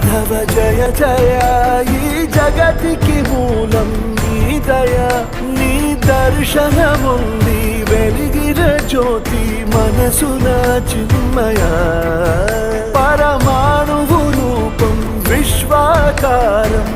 మాధవ జయ జయ ఈ జగతికి మూలం నీ దయ నీ దర్శనముంది వెలిగిన జ్యోతి మనసున చిన్మయ పరమాణువు రూపం విశ్వాకారం